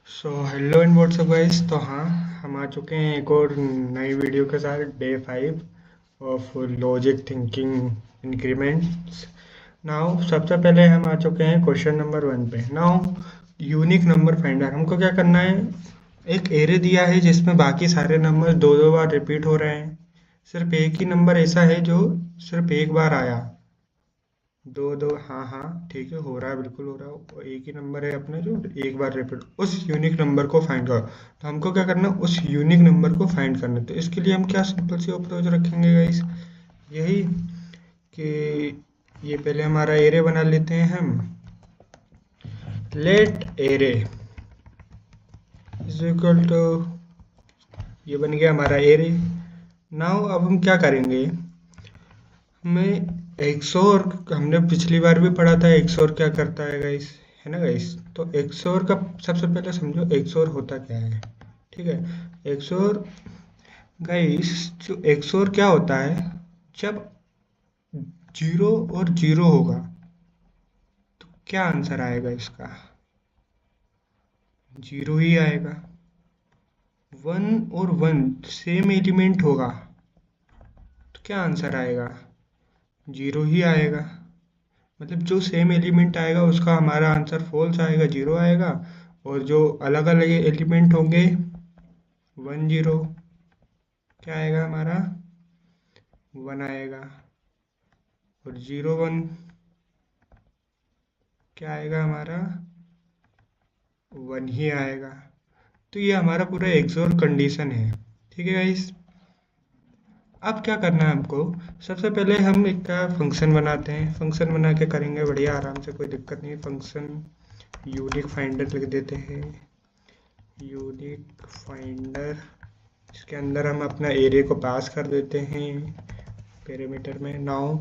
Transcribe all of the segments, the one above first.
So hello and WhatsApp guys. तो हाँ, हम आ चुके हैं एक और नई वीडियो के साथ, day 5 of logic thinking increments. Now सबसे पहले हम आ चुके हैं क्वेश्चन नंबर 1 पे। नाउ यूनिक नंबर फाइंडर, हमको क्या करना है। एक एरे दिया है जिसमें बाकी सारे नंबर दो दो बार रिपीट हो रहे हैं। सिर्फ एक ही नंबर ऐसा है जो सिर्फ एक बार आया। दो दो, हाँ हाँ ठीक है, हो रहा है, बिल्कुल हो रहा है। और एक ही नंबर है अपना जो एक बार रिपीट, उस यूनिक नंबर को फाइंड करो। तो हमको क्या करना है, उस यूनिक नंबर को फाइंड करना है। तो इसके लिए हम क्या सिंपल सी अप्रोच रखेंगे गाइस, यही कि ये पहले हमारा एरे बना लेते हैं हम। Let array is equal to, ये बन गया हमारा एरे। नाउ अब हम क्या करेंगे, हमें एक्सोर, हमने पिछली बार भी पढ़ा था एक्सोर क्या करता है गाइस, है ना गाइस। तो एक्सोर का सबसे पहले समझो एक्सोर होता क्या है। ठीक है, एक्सोर गाइस, जो एक्सोर क्या होता है, जब जीरो और जीरो होगा तो क्या आंसर आएगा इसका, जीरो ही आएगा। वन और वन सेम एलिमेंट होगा तो क्या आंसर आएगा, जीरो ही आएगा। मतलब जो सेम एलिमेंट आएगा उसका हमारा आंसर फॉल्स आएगा, जीरो आएगा। और जो अलग अलग एलिमेंट होंगे, वन जीरो, क्या आएगा हमारा, वन आएगा। और जीरो वन क्या आएगा हमारा, वन ही आएगा। तो ये हमारा पूरा एक्सोर कंडीशन है। ठीक है गाइस, अब क्या करना है हमको, सबसे पहले हम एक का फंक्शन बनाते हैं। फंक्शन बना के करेंगे बढ़िया आराम से, कोई दिक्कत नहीं। फंक्शन यूनिक फाइंडर लिख देते हैं, यूनिक फाइंडर। इसके अंदर हम अपना एरे को पास कर देते हैं पैरामीटर में। नाउ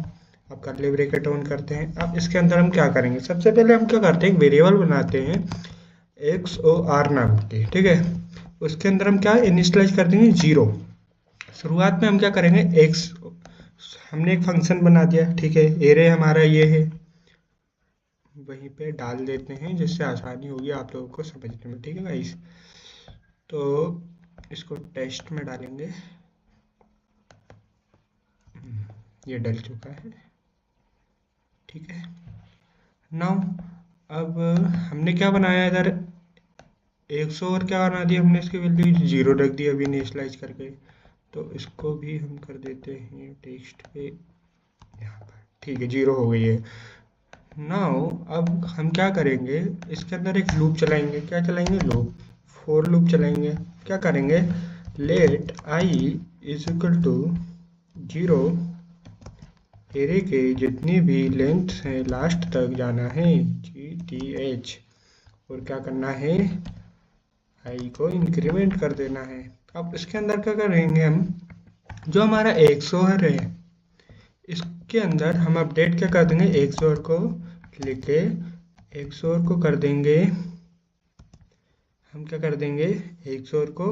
अब कर्ली ब्रैकेट ऑन करते हैं। अब इसके अंदर हम क्या करेंगे, सबसे पहले हम क्या करते हैं, एक वेरिएबल बनाते हैं एक्स ओ आर नाम के। ठीक है, उसके अंदर हम क्या इनिशियलाइज कर देंगे, जीरो। शुरुआत में हम क्या करेंगे, एक्स, हमने एक फंक्शन बना दिया। ठीक है, एरे हमारा ये है, वहीं पे डाल देते हैं जिससे आसानी होगी आप लोगों को समझने में। ठीक है गाइस, तो इसको टेस्ट में डालेंगे। ये डल चुका है। ठीक है, नाउ अब हमने क्या बनाया इधर, 100 और क्या बना दिया हमने, इसकी वैल्यू जीरो रख दी अभी इनिशियलाइज करके। तो इसको भी हम कर देते हैं टेक्स्ट पे यहाँ पर। ठीक है, जीरो हो गई है। नाउ अब हम क्या करेंगे, इसके अंदर एक लूप चलाएंगे। क्या चलाएंगे, लूप, फोर लूप चलाएंगे। क्या करेंगे, let I is equal to zero, array के जितनी भी लेंथ है लास्ट तक जाना है, जी टी एच। और क्या करना है, आई को इंक्रीमेंट कर देना है। अब इसके अंदर क्या करेंगे हम, जो हमारा एक्सोर है इसके अंदर हम अपडेट क्या कर देंगे, एक्सोर को लिख के एक्सोर को कर देंगे, हम क्या कर देंगे, एक्सोर को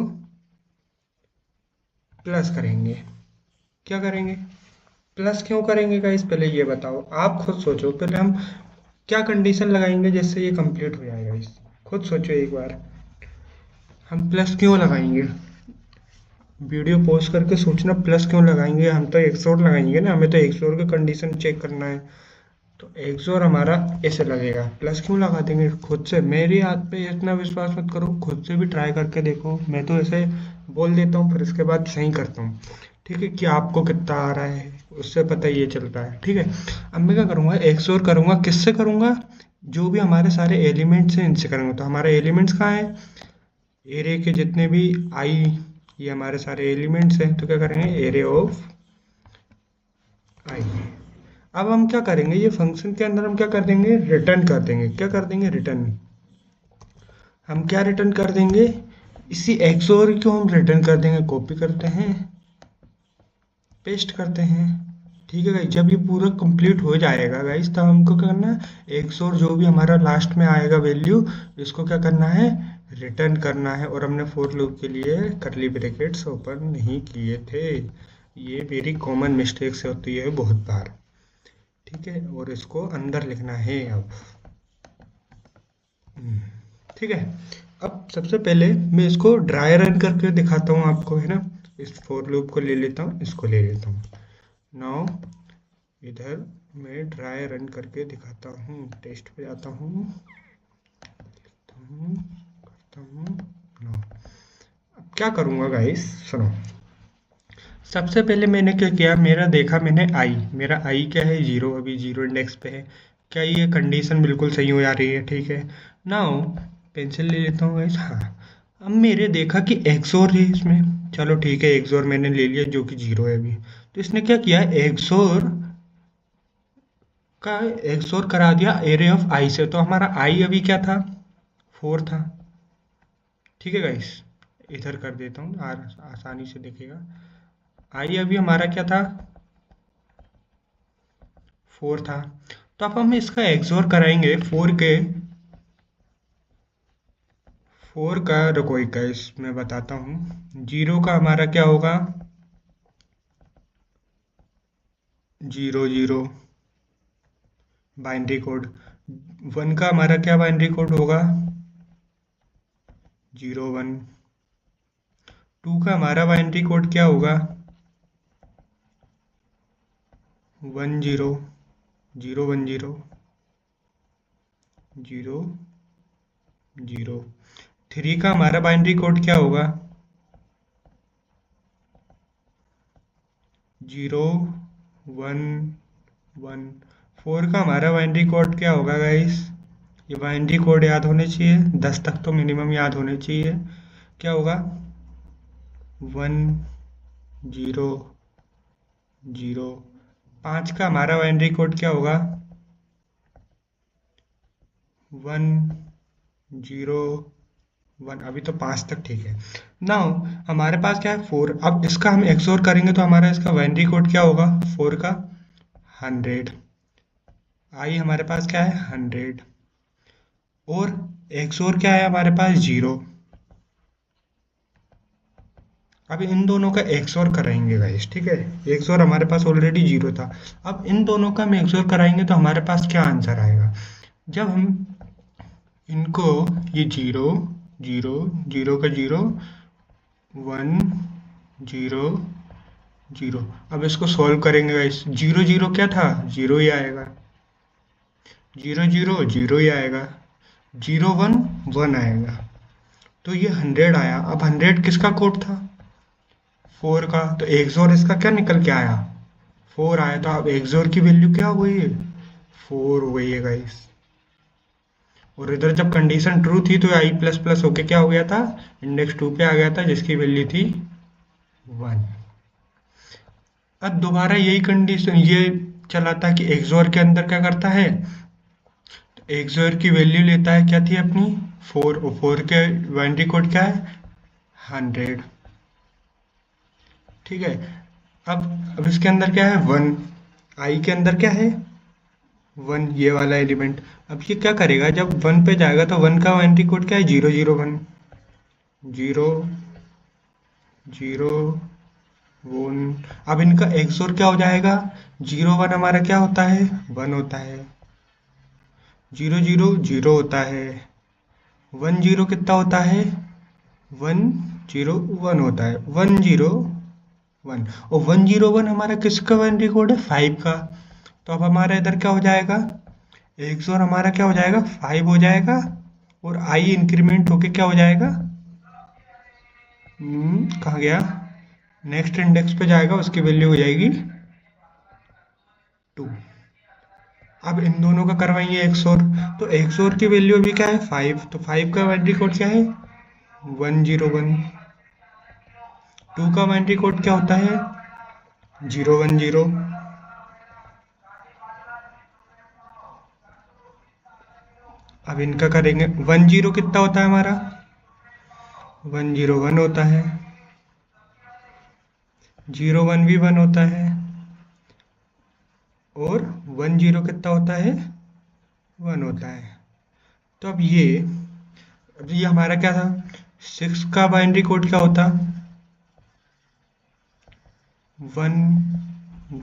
प्लस करेंगे। क्या करेंगे, प्लस क्यों करेंगे गाइस, पहले ये बताओ, आप खुद सोचो। पहले हम क्या कंडीशन लगाएंगे जिससे ये कंप्लीट हो जाएगा, इस खुद सोचो एक बार। हम प्लस क्यों लगाएंगे, वीडियो पॉज करके सोचना, प्लस क्यों लगाएंगे। हम तो एक्सोर लगाएंगे ना, हमें तो एक्सोर का कंडीशन चेक करना है। तो एक्सोर हमारा ऐसे लगेगा, प्लस क्यों लगा देंगे। खुद से, मेरी बात पे इतना विश्वास मत करो, खुद से भी ट्राई करके देखो। मैं तो ऐसे बोल देता हूँ फिर इसके बाद सही करता हूँ। ठीक है, कि आपको कितना आ रहा है उससे पता ये चलता है। ठीक है, अब मैं क्या करूँगा, एक्सोर करूँगा, किससे करूँगा, जो भी हमारे सारे एलिमेंट्स हैं इनसे करूँगा। तो हमारे एलिमेंट्स कहाँ हैं, एरे के जितने भी आई, ये हमारे सारे एलिमेंट्स हैं। तो क्या करेंगे, एरे ऑफ आई। अब हम क्या करेंगे, ये फंक्शन के अंदर हम क्या कर देंगे, रिटर्न कर देंगे। क्या कर देंगे, रिटर्न। हम क्या रिटर्न कर देंगे, इसी एक्सोर को हम रिटर्न कर देंगे। कॉपी करते हैं, पेस्ट करते हैं। ठीक है गाइस, जब ये पूरा कंप्लीट हो जाएगा गाइस, तब हमको क्या करना है, एक्सोर जो भी हमारा लास्ट में आएगा वैल्यू, इसको क्या करना है, रिटर्न करना है। और हमने फोर लूप के लिए करली ब्रैकेट्स ओपन नहीं किए थे, ये मेरी कॉमन मिस्टेक से होती है बहुत बार। ठीक है, और इसको अंदर लिखना है अब। ठीक है, अब सबसे पहले मैं इसको ड्राई रन करके दिखाता हूँ आपको, है ना। इस फॉर लूप को ले लेता हूँ, इसको ले लेता हूँ। नाउ इधर मैं ड्राई रन करके दिखाता हूँ, टेस्ट पे जाता हूँ, करता हूँ। नाउ अब क्या करूँगा गाइस, सुनो। सबसे पहले मैंने क्या किया, मेरा देखा मैंने आई, मेरा आई क्या है, जीरो, अभी जीरो इंडेक्स पे है। क्या ये कंडीशन बिल्कुल सही हो जा रही है, ठीक है। नाउ पेंसिल ले लेता हूँ गाइस, हाँ। अब मेरे देखा कि एक्सोर है इसमें, चलो ठीक है, एक्सोर मैंने ले लिया जो कि जीरो है अभी। तो इसने क्या किया, एक्सोर का एक्सोर करा दिया एरे ऑफ आई से। तो हमारा आई अभी क्या था, फोर था, ठीक है गाइस। इधर कर देता हूँ, आसानी से दिखेगा। आई अभी हमारा क्या था, फोर था। तो अब हम इसका एक्सोर कराएंगे फोर का, रुको एक गाइस मैं बताता हूँ। जीरो का हमारा क्या होगा, zero zero binary code. One का हमारा क्या बाइनरी कोड होगा, जीरो वन। टू का हमारा बाइनरी कोड क्या होगा, one zero, zero one zero, zero zero. Three का हमारा बाइनरी कोड क्या होगा, जीरो वन वन। फोर का हमारा बाइनरी कोड क्या होगा गाइस, ये बाइनरी कोड याद होने चाहिए, 10 तक तो मिनिमम याद होने चाहिए। क्या होगा, वन जीरो जीरो। पाँच का हमारा बाइनरी कोड क्या होगा, वन जीरो वन। अभी तो पाँच तक ठीक है। नाउ हमारे पास क्या है, फोर। अब इसका हम एक्सोर करेंगे तो हमारा इसका बाइनरी कोड क्या होगा, फोर का हंड्रेड। आई हमारे पास क्या है, हंड्रेड। और एक्सोर क्या है हमारे पास, जीरो। अब इन दोनों का एक्सोर कराएंगे गाइस, ठीक है। एक्सोर हमारे पास ऑलरेडी जीरो था। अब इन दोनों का हम एक्सोर कराएंगे तो हमारे पास क्या आंसर आएगा, जब हम इनको, ये जीरो जीरो, जीरो का जीरो, वन जीरो जीरो। अब इसको सॉल्व करेंगे गाइस, जीरो जीरो क्या था, जीरो ही आएगा, जीरो जीरो जीरो ही आएगा, जीरो वन वन आएगा। तो ये हंड्रेड आया। अब हंड्रेड किसका कोड था, फोर का। तो एक्सोर इसका क्या निकल के आया, फोर आया। तो अब एक्सोर की वैल्यू क्या हो गई है, फोर हो गई है गाइस। और इधर जब कंडीशन ट्रू थी तो आई प्लस प्लस होके क्या हो गया था, इंडेक्स टू पे आ गया था, जिसकी वैल्यू थी वन। अब दोबारा यही कंडीशन ये चला था कि एक्सोर के अंदर क्या करता है, एक्सोर की वैल्यू लेता है, क्या थी अपनी, फोर। और फोर के बाइनरी कोड क्या है, हंड्रेड, ठीक है। अब इसके अंदर क्या है, वन। आई के अंदर क्या है, वन, ये वाला एलिमेंट। अब ये क्या करेगा, जब वन पे जाएगा तो वन का बाइनरी कोड क्या है, zero zero one, zero zero one. अब इनका एक्सोर क्या हो जाएगा, जीरो वन हमारा क्या होता है, वन होता है, जीरो जीरो जीरो होता है, वन जीरो कितना होता है, वन जीरो वन होता है, वन जीरो वन। और वन जीरो वन हमारा किसका बाइनरी कोड है, फाइव का। तो अब हमारा इधर क्या हो जाएगा, एक्सोर हमारा क्या हो जाएगा, फाइव हो जाएगा। और आई इंक्रीमेंट होके क्या हो जाएगा, कहाँ गया, नेक्स्ट इंडेक्स पे जाएगा, उसकी वैल्यू हो जाएगी टू। अब इन दोनों का करवाएंगे एक्सोर। तो एक्सोर की वैल्यू अभी क्या है, फाइव। तो फाइव का बाइनरी कोड क्या है, वन जीरो वन। टू का बाइनरी कोड क्या होता है, जीरो वन जीरो। अब इनका करेंगे, वन जीरो कितना होता है हमारा, वन जीरो वन होता है, जीरो वन भी वन होता है। और वन जीरो कितना होता है, वन होता है। तो अब ये हमारा क्या था, सिक्स का बाइनरी कोड क्या होता, वन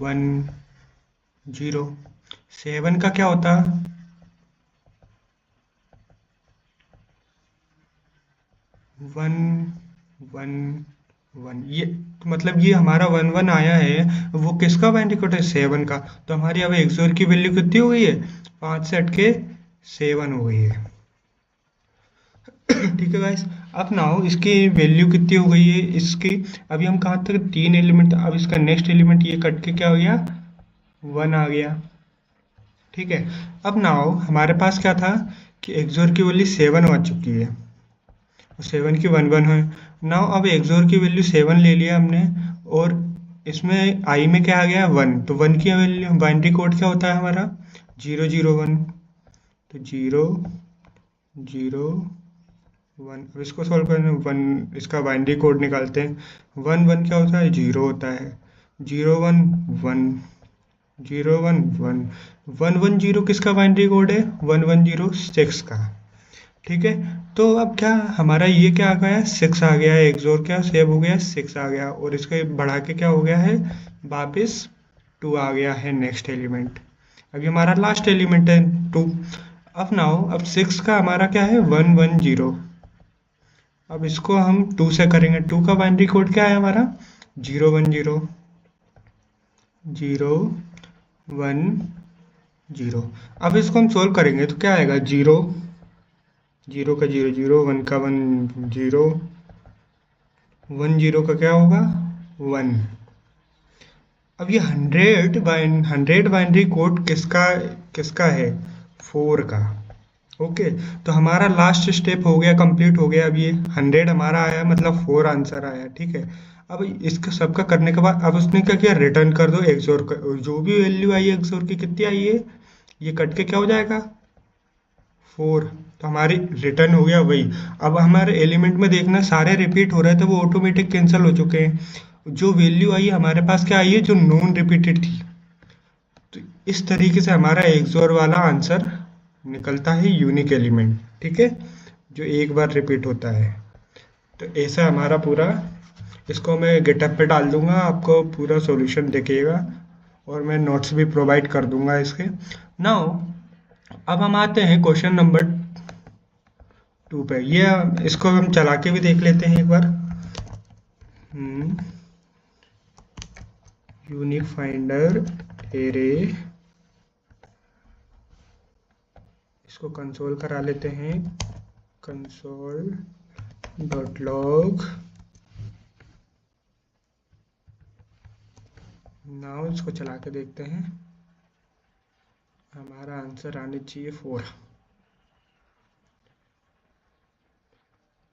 वन जीरो। सेवन का क्या होता, वन वन वन, ये तो मतलब ये हमारा वन वन आया है, वो किसका बाइनरी कोड है? 7 का। तो हमारी अब एक्सोर की वैल्यू कितनी हो गई है? 5 से हट के 7 हो गई है। ठीक है गाइस। अब नाउ इसकी वैल्यू कितनी हो गई है इसकी? अभी हम कहाँ तक? 3 एलिमेंट। अब इसका नेक्स्ट एलिमेंट ये कट के क्या हो गया? 1 आ गया। ठीक है। अब नाउ हमारे पास क्या था कि एक्सोर की वैल्यू 7 आ चुकी है, और 7 की वन वन है। नाउ अब एक्सोर की वैल्यू 7 ले लिया हमने, और इसमें आई में क्या आ गया? 1। तो 1 की वैल्यू बाइनरी कोड क्या होता है हमारा? 0 0 1। तो 0 0 1। अब इसको सॉल्व करने 1, इसका बाइनरी कोड निकालते हैं। 1 1 क्या होता है? 0 होता है। 0 1 1। 0 1 1। 1 1 0 किसका बाइनरी कोड है? 1106 का। ठीक है। तो अब क्या हमारा ये क्या आ गया? 6 आ गया है। एक्सोर क्या सेव हो गया? 6 आ गया, और इसके बढ़ा के क्या हो गया है? वापिस 2 आ गया है नेक्स्ट एलिमेंट। अभी हमारा लास्ट एलिमेंट है 2। अब नाउ अब 6 का हमारा क्या है? 1 1 0। अब इसको हम 2 से करेंगे। 2 का बाइनरी कोड क्या है हमारा? 0 1 0। 0 1 0। अब इसको हम सोल्व करेंगे तो क्या आएगा? 0 0 का 0 0, 1 का 1 0, 1 0 का क्या होगा? 1। अब ये 100 बाइनरी कोड किसका किसका है? 4 का। ओके। तो हमारा लास्ट स्टेप हो गया, कंप्लीट हो गया। अब ये 100 हमारा आया, मतलब 4 आंसर आया। ठीक है। अब इसका सबका करने के बाद अब उसने क्या किया? रिटर्न कर दो एक्सोर का, जो भी वैल्यू आई है एक्सोर की कितनी आई है, ये कट के क्या हो जाएगा? 4। तो हमारी रिटर्न हो गया वही। अब हमारे एलिमेंट में देखना, सारे रिपीट हो रहे थे, वो ऑटोमेटिक कैंसिल हो चुके हैं। जो वैल्यू आई है हमारे पास क्या आई है? जो नॉन रिपीटेड थी। तो इस तरीके से हमारा एक्सोर वाला आंसर निकलता है, यूनिक एलिमेंट। ठीक है, जो एक बार रिपीट होता है। तो ऐसा हमारा पूरा, इसको मैं गिटहब पे डाल दूंगा, आपको पूरा सॉल्यूशन देखिएगा, और मैं नोट्स भी प्रोवाइड कर दूंगा इसके। नाउ अब हम आते हैं क्वेश्चन नंबर 2 पे। ये इसको हम चला के भी देख लेते हैं एक बार। यूनिक फाइंडर एरे, इसको कंसोल करा लेते हैं। Console dot log. नाउ इसको चला के देखते हैं। हमारा आंसर आने चाहिए 4।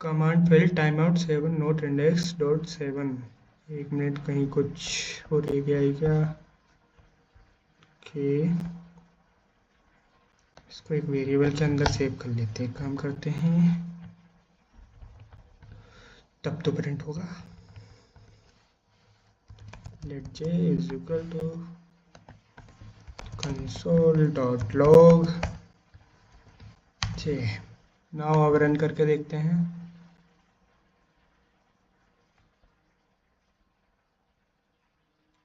Command fail, time out 7 note index dot 7। 1 minute, कहीं कुछ हो रह गया है क्या? कि इसको एक वेरिएबल के अंदर सेव कर लेते हैं। काम करते हैं, तब तो प्रिंट होगा। Let j is equal to console dot log j। Now अब रन करके देखते हैं।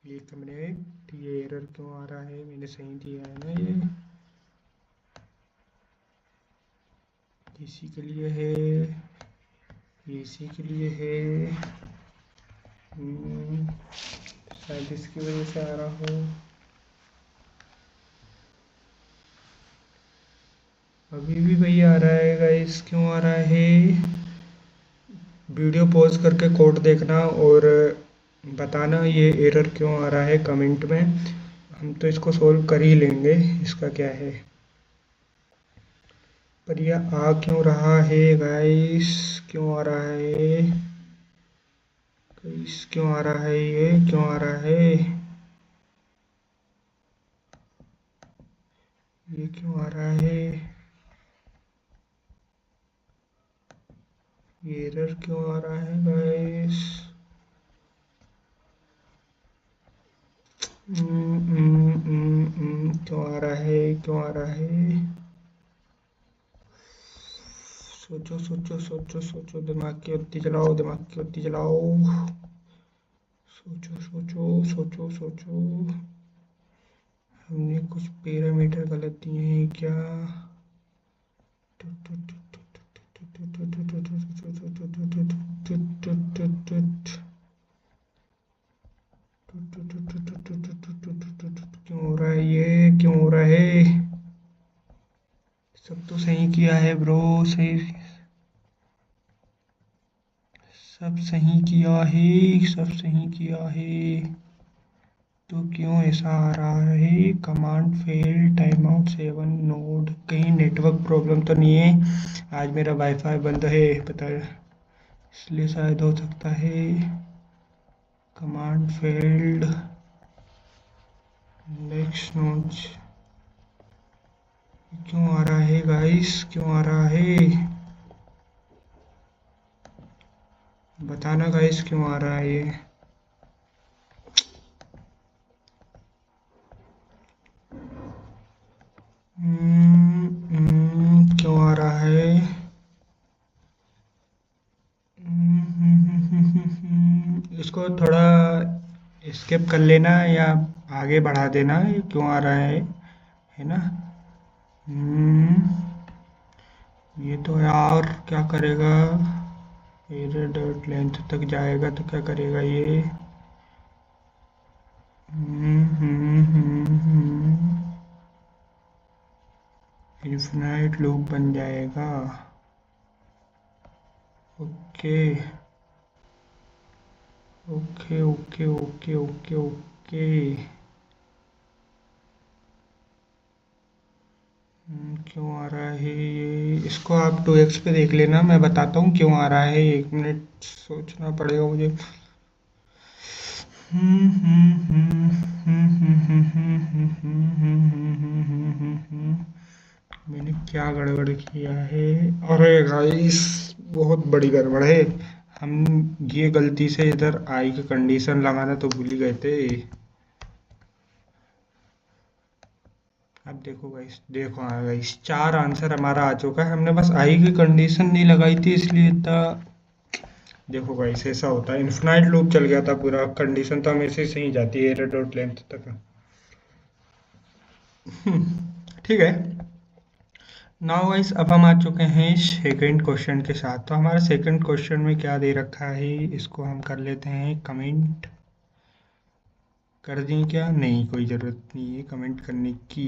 एक मिनट, ये एरर क्यों आ रहा है? मैंने सही दिया है ना? ये इसी के लिए है, इसी के लिए है। शायद इसकी वजह से आ रहा हो। अभी भी वही आ रहा है गाइस, क्यों आ रहा है? वीडियो पॉज करके कोड देखना और बताना ये एरर क्यों आ रहा है कमेंट में। हम तो इसको सॉल्व कर ही लेंगे, इसका क्या है। पर यह आ क्यों रहा है गाइस? क्यों आ रहा है गाइस? क्यों आ रहा है? ये क्यों आ रहा है? ये क्यों आ रहा है? ये एरर क्यों आ रहा है गाइस? क्यों आ रहा है? क्यों आ रहा है? सोचो सोचो सोचो सोचो, दिमाग की बत्ती जलाओ, दिमाग की बत्ती जलाओ। सोचो सोचो सोचो सोचो। हमने कुछ पैरामीटर गलत दिए हैं क्या? सही किया है ब्रो, सही, सब सही किया है, सब सही किया है। तो क्यों ऐसा आ रहा है? Command fail, time out 7 node, कहीं नेटवर्क प्रॉब्लम तो नहीं है? आज मेरा वाईफाई बंद है पता है, इसलिए शायद हो सकता है। कमांड फेल्ड, नेक्स्ट नोड, क्यों आ रहा है गाइस, क्यों आ रहा है? बताना गाइस क्यों आ रहा है ये। क्यों आ रहा है? इसको थोड़ा स्किप कर लेना या आगे बढ़ा देना, ये क्यों आ रहा है ना। ये तो यार क्या करेगा, एरर डॉट लेंथ तक जाएगा तो क्या करेगा ये। इन्फिनाइट लूप बन जाएगा। Okay okay okay okay okay okay. क्यों आ रहा है ये? इसको आप 2x पे देख लेना, मैं बताता हूँ क्यों आ रहा है, 1 मिनट सोचना पड़ेगा मुझे। मैंने क्या गड़बड़ किया है? अरे गाइस बहुत बड़ी गड़बड़ है। हम ये गलती से इधर आई की कंडीशन लगाना तो भूल ही गए थे। अब देखो गाइस, देखो हाँ गाइस, 4 आंसर हमारा आ चुका है, हमने बस आई की कंडीशन नहीं लगाई थी इसलिए इतना। देखो गाइस ऐसा होता है, इन्फिनाइट लूप चल गया था पूरा, कंडीशन तो हमेशा ही सही जाती है एरर डॉट लेंथ तक। ठीक है। नाउ गाइस अब हम आ चुके हैं सेकंड क्वेश्चन के साथ। तो हमारा सेकंड क्वेश्चन में क्या दे रखा है, इसको हम कर लेते हैं कमेंट। कर दें क्या? नहीं, कोई ज़रूरत नहीं है कमेंट करने की।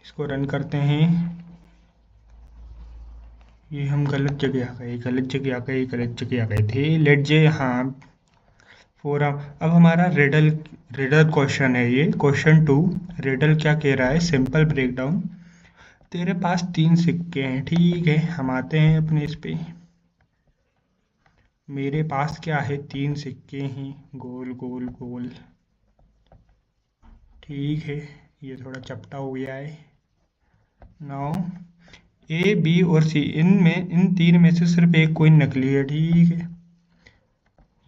इसको रन करते हैं। ये हम गलत जगह आ गए, गलत जगह आ गए, गलत जगह आ गए थे। लेट जे, हाँ फोर। अब हमारा रिडल, रिडल क्वेश्चन है ये, क्वेश्चन 2। रिडल क्या कह रहा है? Simple breakdown. तेरे पास 3 सिक्के हैं, ठीक है, हम आते हैं अपने इस पे। मेरे पास क्या है? 3 सिक्के हैं, गोल गोल गोल, ठीक है। ये थोड़ा चपटा हो गया है। नाउ ए बी और सी, इनमें इन 3 में से सिर्फ एक कोइन नकली है, ठीक है।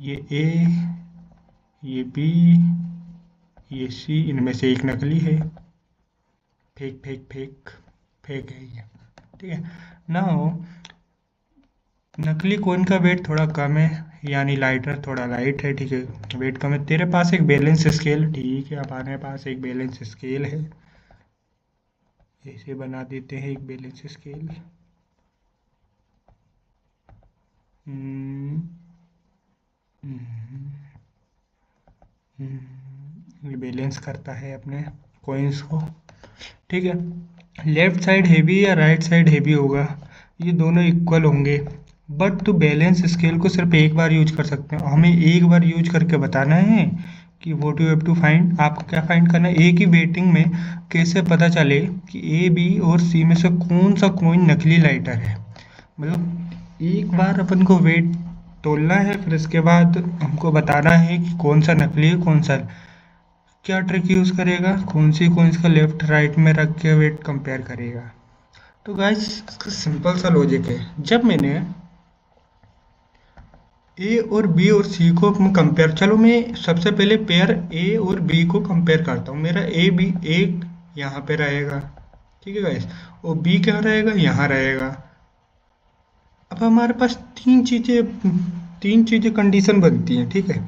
ये ए, ये बी, ये सी, इनमें से एक नकली है। फेक फेक फेक फेक है ये, ठीक है। नाउ नकली कोइन का वेट थोड़ा कम है, यानी लाइटर थोड़ा लाइट है, ठीक है, वेट कम है। तेरे पास एक बैलेंस स्केल, ठीक है, हमारे पास एक बैलेंस स्केल है, ऐसे बना देते हैं एक बैलेंस स्केल। ये बैलेंस करता है अपने कॉइन्स को, ठीक है। लेफ्ट साइड हैवी या राइट साइड हैवी होगा, ये दोनों इक्वल होंगे। बट तो बैलेंस स्केल को सिर्फ एक बार यूज कर सकते हैं, हमें एक बार यूज करके बताना है कि what you have to find. आपको क्या फाइंड करना है? ए की वेटिंग में कैसे पता चले कि ए बी और सी में से कौन सा कॉइन नकली लाइटर है। मतलब एक बार अपन को वेट तोलना है, फिर इसके बाद हमको बताना है कि कौन सा नकली है कौन सा। क्या ट्रिक यूज़ करेगा? कौन सी कॉइन्स का लेफ्ट राइट में रख के वेट कंपेयर करेगा। तो गाइस इसका सिंपल सा लॉजिक है, जब मैंने ए और बी और सी को कंपेयर, चलो मैं सबसे पहले पेयर ए और बी को कंपेयर करता हूँ। मेरा ए बी एक यहाँ पे रहेगा, ठीक है गाइस, और बी क्या रहेगा? यहाँ रहेगा। अब हमारे पास तीन चीज़ें कंडीशन बनती हैं, ठीक है।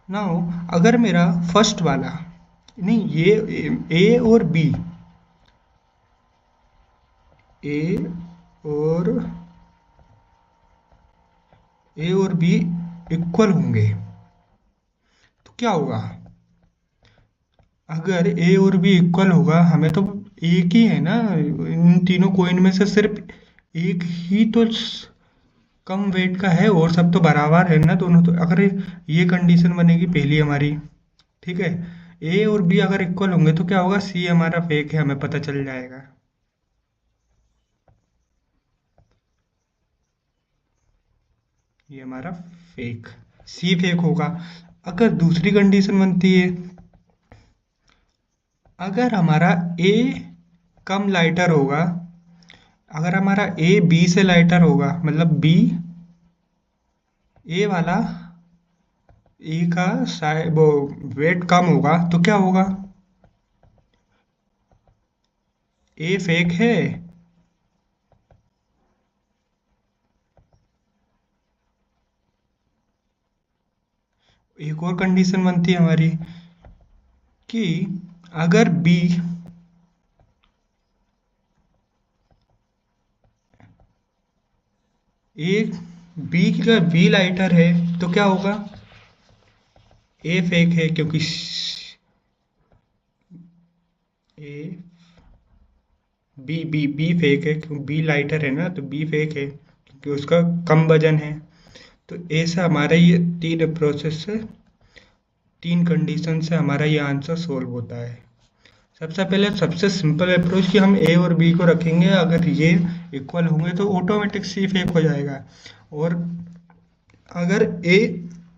नाउ अगर मेरा फर्स्ट वाला, नहीं ये ए और बी, ए और बी इक्वल होंगे तो क्या होगा? अगर ए और बी इक्वल होगा, हमें तो एक ही है ना, इन तीनों कॉइन में से सिर्फ एक ही तो कम वेट का है, और सब तो बराबर है ना दोनों। तो अगर ये कंडीशन बनेगी पहली हमारी, ठीक है, ए और बी अगर इक्वल होंगे तो क्या होगा, सी हमारा फेक है, हमें पता चल जाएगा। ये हमारा फेक, सी फेक होगा। अगर दूसरी कंडीशन बनती है, अगर हमारा ए कम लाइटर होगा, अगर हमारा ए बी से लाइटर होगा, मतलब बी ए वाला ए का वो वेट कम होगा, तो क्या होगा, ए फेक है। एक और कंडीशन बनती है हमारी कि अगर बी ए बी का बी लाइटर है, तो क्या होगा, ए फेक है, क्योंकि ए बी फेक है, क्योंकि बी लाइटर है ना, तो बी फेक है क्योंकि उसका कम वजन है। तो ऐसा हमारा ये तीन प्रोसेस से, तीन कंडीशन से हमारा ये आंसर सोल्व होता है। सबसे पहले सबसे सिंपल अप्रोच कि हम ए और बी को रखेंगे, अगर ये इक्वल होंगे तो ऑटोमेटिक सी फेक हो जाएगा। और अगर ए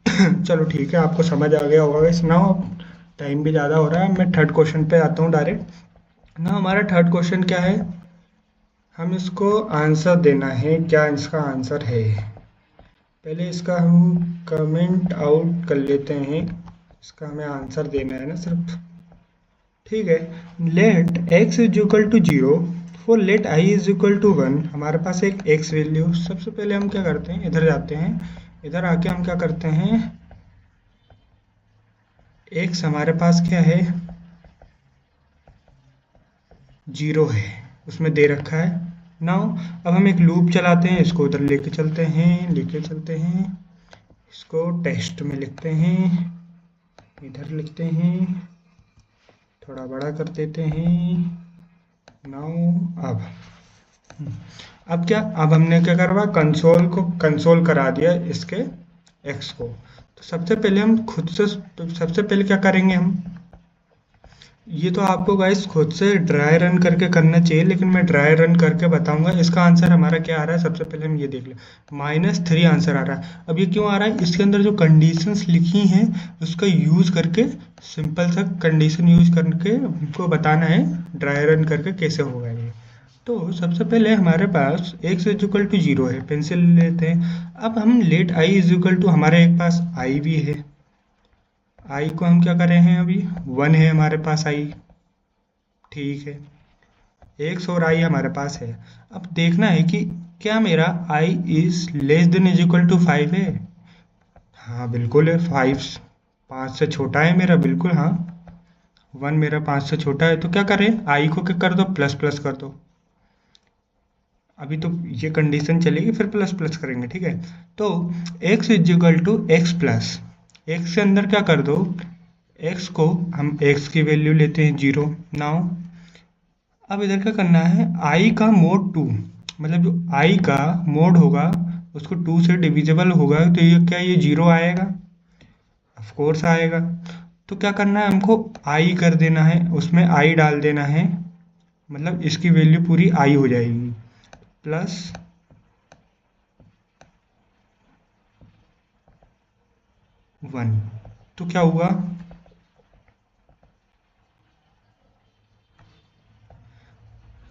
चलो ठीक है, आपको समझ आ गया होगा इस नाउ। टाइम भी ज़्यादा हो रहा है, मैं थर्ड क्वेश्चन पे आता हूँ डायरेक्ट ना। हमारा थर्ड क्वेश्चन क्या है, हम इसको आंसर देना है, क्या इसका आंसर है। पहले इसका हम कमेंट आउट कर लेते हैं, इसका हमें आंसर देना है ना सिर्फ। ठीक है, let x is equal to zero for let I is equal to one. हमारे पास एक एक्स वैल्यू, सबसे पहले हम क्या करते हैं, इधर जाते हैं, इधर आके हम क्या करते हैं, एक्स हमारे पास क्या है, जीरो है, उसमें दे रखा है। नाउ अब हम एक लूप चलाते हैं, इसको उधर लेके चलते हैं, इसको टेस्ट में लिखते हैं, इधर लिखते हैं, थोड़ा बड़ा कर देते हैं। नाउ अब क्या, अब हमने क्या करवा, कंसोल को कंसोल करा दिया इसके एक्स को। तो सबसे पहले हम खुद से, तो सबसे पहले क्या करेंगे हम, ये तो आपको गाइस खुद से ड्राई रन करके करना चाहिए, लेकिन मैं ड्राई रन करके बताऊंगा। इसका आंसर हमारा क्या आ रहा है, सबसे पहले हम ये देख लें, -3 आंसर आ रहा है। अब ये क्यों आ रहा है, इसके अंदर जो कंडीशंस लिखी हैं उसका यूज़ करके, सिंपल सा कंडीशन यूज़ करके हमको बताना है, ड्राई रन करके कैसे होगा ये। तो सबसे पहले हमारे पास X is equal to zero है, पेंसिल लेते हैं। अब हम let I is equal to, हमारे एक पास आई भी है, आई को हम क्या कर रहे हैं, अभी वन है हमारे पास आई, ठीक है, एक्स और आई हमारे पास है। अब देखना है कि क्या मेरा I is less than is equal to five है। हाँ बिल्कुल है, फाइव पाँच से छोटा है मेरा, बिल्कुल हाँ, वन मेरा पाँच से छोटा है। तो क्या करें, आई को क्या कर दो, प्लस प्लस कर दो। अभी तो ये कंडीशन चलेगी, फिर प्लस प्लस करेंगे, ठीक है। तो x is equal to x plus, x के अंदर क्या कर दो, x को हम x की वैल्यू लेते हैं जीरो। नाउ अब इधर क्या करना है, i का मोड टू, मतलब जो i का मोड होगा उसको टू से डिविजिबल होगा, तो ये क्या, ये जीरो आएगा, ऑफ कोर्स आएगा। तो क्या करना है, हमको i कर देना है, उसमें i डाल देना है, मतलब इसकी वैल्यू पूरी i हो जाएगी, प्लस वन। तो क्या हुआ,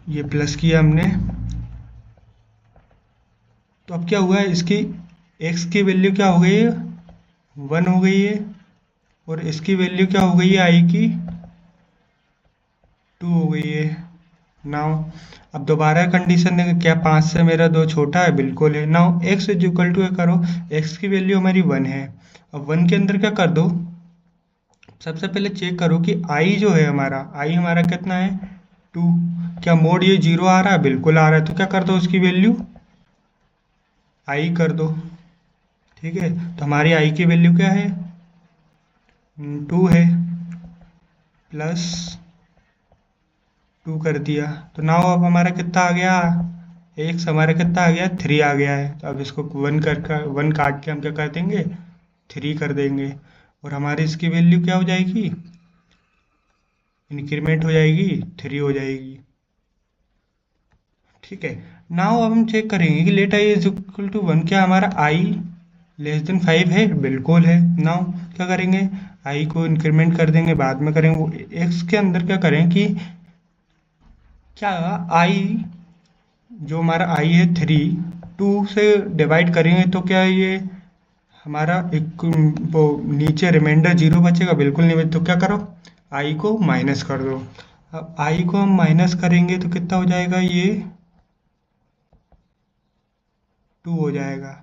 ये प्लस किया हमने, तो अब क्या हुआ है, इसकी x की वैल्यू क्या हो गई है, वन हो गई है, और इसकी वैल्यू क्या हो गई है, आई की टू हो गई है। नाउ अब दोबारा कंडीशन देंगे, क्या पाँच से मेरा दो छोटा है, बिल्कुल है। Now x is equal to करो, x की वैल्यू हमारी वन है। अब वन के अंदर क्या कर दो, सबसे पहले चेक करो कि i जो है हमारा, i हमारा कितना है, टू। क्या मोड ये जीरो आ रहा है, बिल्कुल आ रहा है, तो क्या कर दो, उसकी वैल्यू i कर दो, ठीक है। तो हमारी i की वैल्यू क्या है, टू है, प्लस 2 कर दिया, तो नाउ अब हमारा कितना आ गया, एक्स हमारा कितना आ गया, 3 आ गया है। तो अब इसको 1 काट के हम क्या कर देंगे, 3 कर देंगे, और हमारी इसकी वैल्यू क्या हो जाएगी, इंक्रीमेंट हो जाएगी, 3 हो जाएगी। ठीक है, नाउ अब हम चेक करेंगे कि let I is equal to 1, क्या हमारा आई लेस देन 5 है, बिल्कुल है। नाउ क्या करेंगे, आई को इंक्रीमेंट कर देंगे, बाद में करेंगे। वो एक्स के अंदर क्या करें कि क्या आई, जो हमारा आई है 3, 2 से डिवाइड करेंगे तो क्या ये हमारा एक वो नीचे रिमाइंडर 0 बचेगा, बिल्कुल नहीं बचे, तो क्या करो, आई को माइनस कर दो। अब आई को हम माइनस करेंगे तो कितना हो जाएगा, ये 2 हो जाएगा।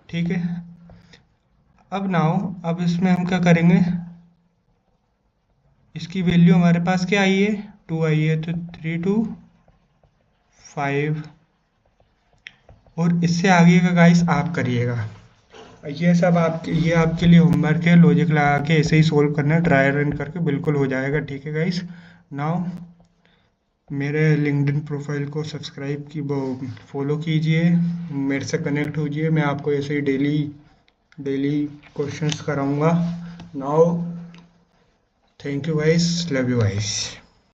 ठीक है, अब नाउ अब इसमें हम क्या करेंगे, इसकी वैल्यू हमारे पास क्या आई है, 2 आई है, तो 3 2 5, और इससे आगे का गाइस आप करिएगा। ये सब आपके, ये आपके लिए होमवर्क है, लॉजिक लगा के ऐसे ही सोल्व करना है, ट्राई रन करके बिल्कुल हो जाएगा। ठीक है गाइस, नाउ मेरे लिंक्डइन प्रोफाइल को सब्सक्राइब की वो फॉलो कीजिए, मेरे से कनेक्ट होइए, मैं आपको ऐसे ही डेली डेली क्वेश्चंस कराऊंगा। Now thank you guys, love you guys.